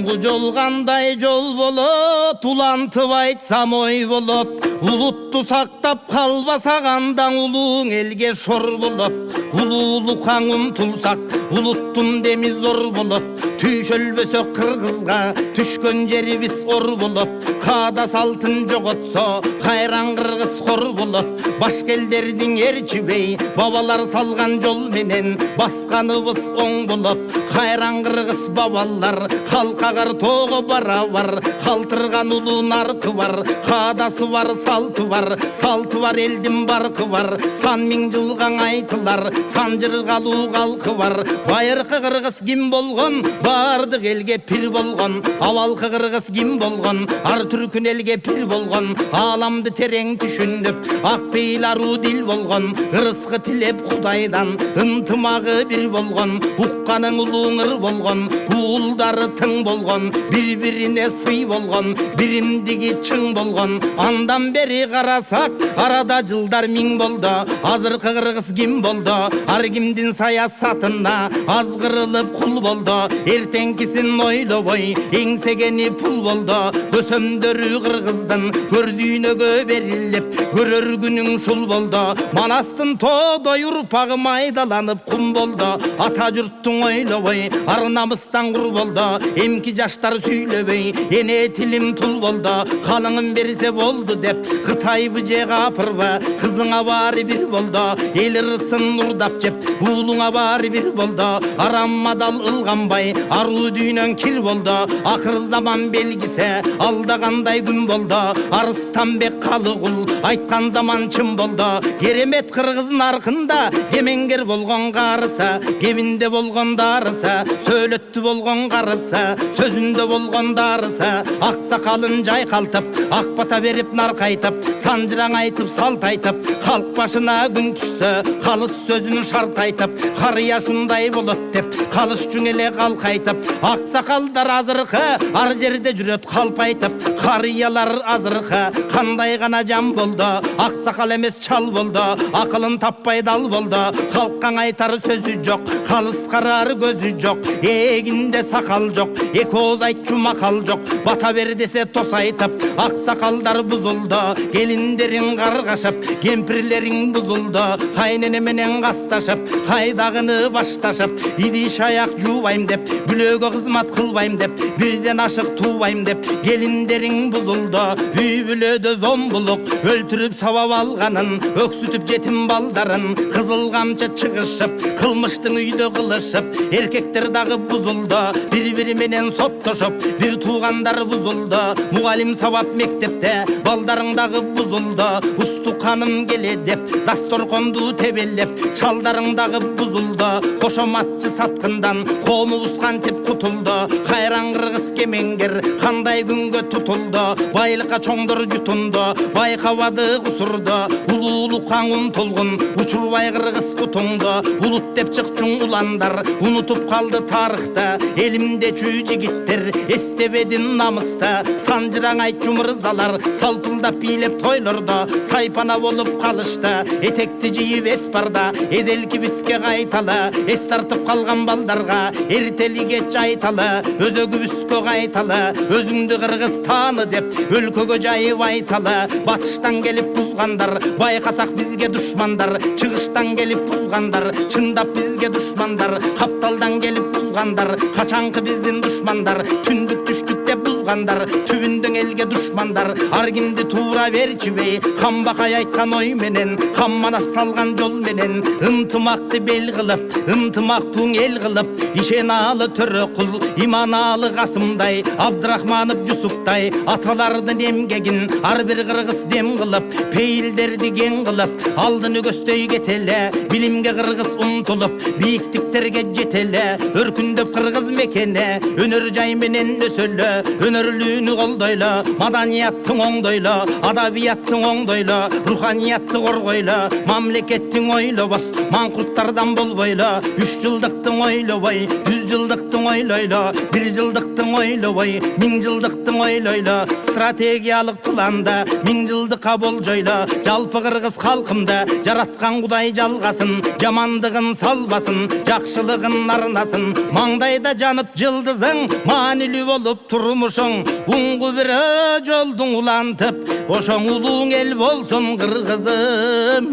Бу жол кандай жол болот, улантып айтсам ой болот. Улутту сактап калбасак андан улуң элге шор болот. Улуулукка умтулсак, улуттун деми зор болот. Түйшөлбөсө кыргызга түшкөн жерибиз ор болот. Каада салтын жоготсо кайран кыргыз хор болот. Башкелдердин эрчибей бабалар салган жол менен басканыбыз оң болот. Кайран кыргыз бабалар халкагар тоого барабар. Калтырган улуу наркы бар, каадасы бар, салты бар элдин баркы бар. Сан миң жылга айтылар, сан жыргалуу калкы бар. Байыркы кыргыз ким болгон, бардык элге пир болгон. Абалкы кыргыз ким болгон, ар түркүн элге пир болгон. Ааламды терең түшүнүп, ак пейил аруу дил болгон. Ырыскы тилеп Кудайдан, ынтымагы бир болгон. Укканың улууң ыр болгон, уулдары тың болгон. Бири-бирине сый болгон, биримдиги чың болгон. Андан бери карасак, арада жылдар миң болду. Азыркы кыргыз ким болду, ар кимдин саясатына азгырылып кул болду. Эртеңкисин ойлобой, эңсегени пул болду. Көсөмдөрү кыргыздын көрдүйнөгө берилип, көрөр күнүң шул болду. Манастын тоодой урпагы майдаланып кум болду. Ата журттуң ойлобой, ар намыстан кур болду. Эмки жаштар сүйлөбөй, эне тилим тул болду. Калыңын берсе болду деп, Кытайбы же капырбы, кызыңа баары бир болду. Эл ырысын урдап жеп, уулуңа баары бир болду. Араммадал ылганбай, аруу дүйнөн кир болду. Акыр заман белгисе, алдагандай күн болду. Арыстанбек Калыгул айткан заман чын болду. Керемет кыргыздын аркында, кемеңгер болгон карыса, кебинде болгон дарыса, сөйлөттү болгон карыса, сөзүндө болгон дарыса. Ак сакалын жайкалтып, ак бата берип наркайтып, санжыраң айтып салт айтып, халк башына күн түшсө, калыс сөзүн шарт айтып, карыя шундай болот деп, калыш үчүн эле калкайтып. Ак сакалдар азыркы ар жерде жүрөт калпайтып, карыялар азыркы кандай гана жан болду. Ак сакал эмес чал болду, акылын таппай дал болду. Халкка айтар сөзү жок, калыс карар көзү жок. Эгинде сакал жок, эки ооз айтчу макал жок. Бата бер десе тос айтып, ак сакалдар бузулду. Келиндериң каргашып, кемпирлериң бузулду. Кайнене менен касташып, кайдагыны башташып, идиш аяк жуубайм деп, бүлөгө кызмат кылбайм деп, бирден ашык туубайм деп, келиндериң бузулду. Үй бүлөдө зомбулук өлтүрүп сабап алганын, өксүтүп жетим балдарын кызыл камчы чыгышып, кылмыштың үйдө кылышып, эркектер дагы бузулду. Бири-бири менен соттошуп, бир туугандар бузулду. Мугалим сабап мектепте, балдарың дагы бузулду. Усту каным келе деп, дасторконду тебелеп, чалдарың дагы бузулду. Кошоматчы саткындан коомубуз кантип кутулду. Кайран кыргыз кемеңгер кандай күнгө тутулду. Байлыкка чоңдор жутунду, байкабады кусурду. Улуулукка умтулгун, учурбай кыргыз кутуңду. Улут деп чыкчуң уландар, унутуп калды тарыхта. Элимде чүй жигиттер, эстебедин намыста. Санжыраң айтчу мырзалар, салпылдап бийлеп тойлордо. Сайпана болуп калышты, этекти жийип эс барда. Эзелки бизге кайталы, эс тартып калган балдарга эртели кеч айталы. Өзөгүбүзгө кайталы, өзүңдү кыргыз тааны деп, өлкөгө жайып айталы. Батыштан келип бузгандар, байкасак бизге душмандар. Чыгыштан келип бузгандар, чындап бизге душмандар. Капталдан келип бузгандар, качанкы биздин душмандар. Түндүк түштүк деп бузгандар, түбүндөн элге душмандар. Ар кимди туура берчүбей, камбакай айткан ой менен, каммана салган жол менен. Ынтымакты бел кылып, ынтымактуу эл кылып, ишеналы төрө кул, иманалы Касымдай, Абдрахманов Жусуптай. Аталардын эмгегин ар бир кыргыз дем кылып, пейилдерди кең кылып, алдыны көздөй кетеле. Билимге кыргыз умтулуп, бийиктиктерге жетеле. Өркүндөп кыргыз мекене, өнөр жай менен өсөлө. Өнөрлүүнү колдойло, маданияттың оңдойло, адабияттың оңдойло, руханиятты коргойло. Мамлекеттин ойлобос, маңкурттардан болбойло. 3 жылдыктың ойлобой, 100 жылдыктың ойлойло. 1 жылдык жылдықтың ойлобой, миң жылдықтың ойлойла, стратегиялық планда миң жылдыққа болжойла. Жалпы қырғыз халқымда жаратқан Құдай жалғасын, жамандығын салбасын, жақшылығын арнасын. Маңдайда жанып жылдызың, манилүү болып турмушуң, уңгу бир жолдуң улантып, ошоң улуң ел болсун кыргызым.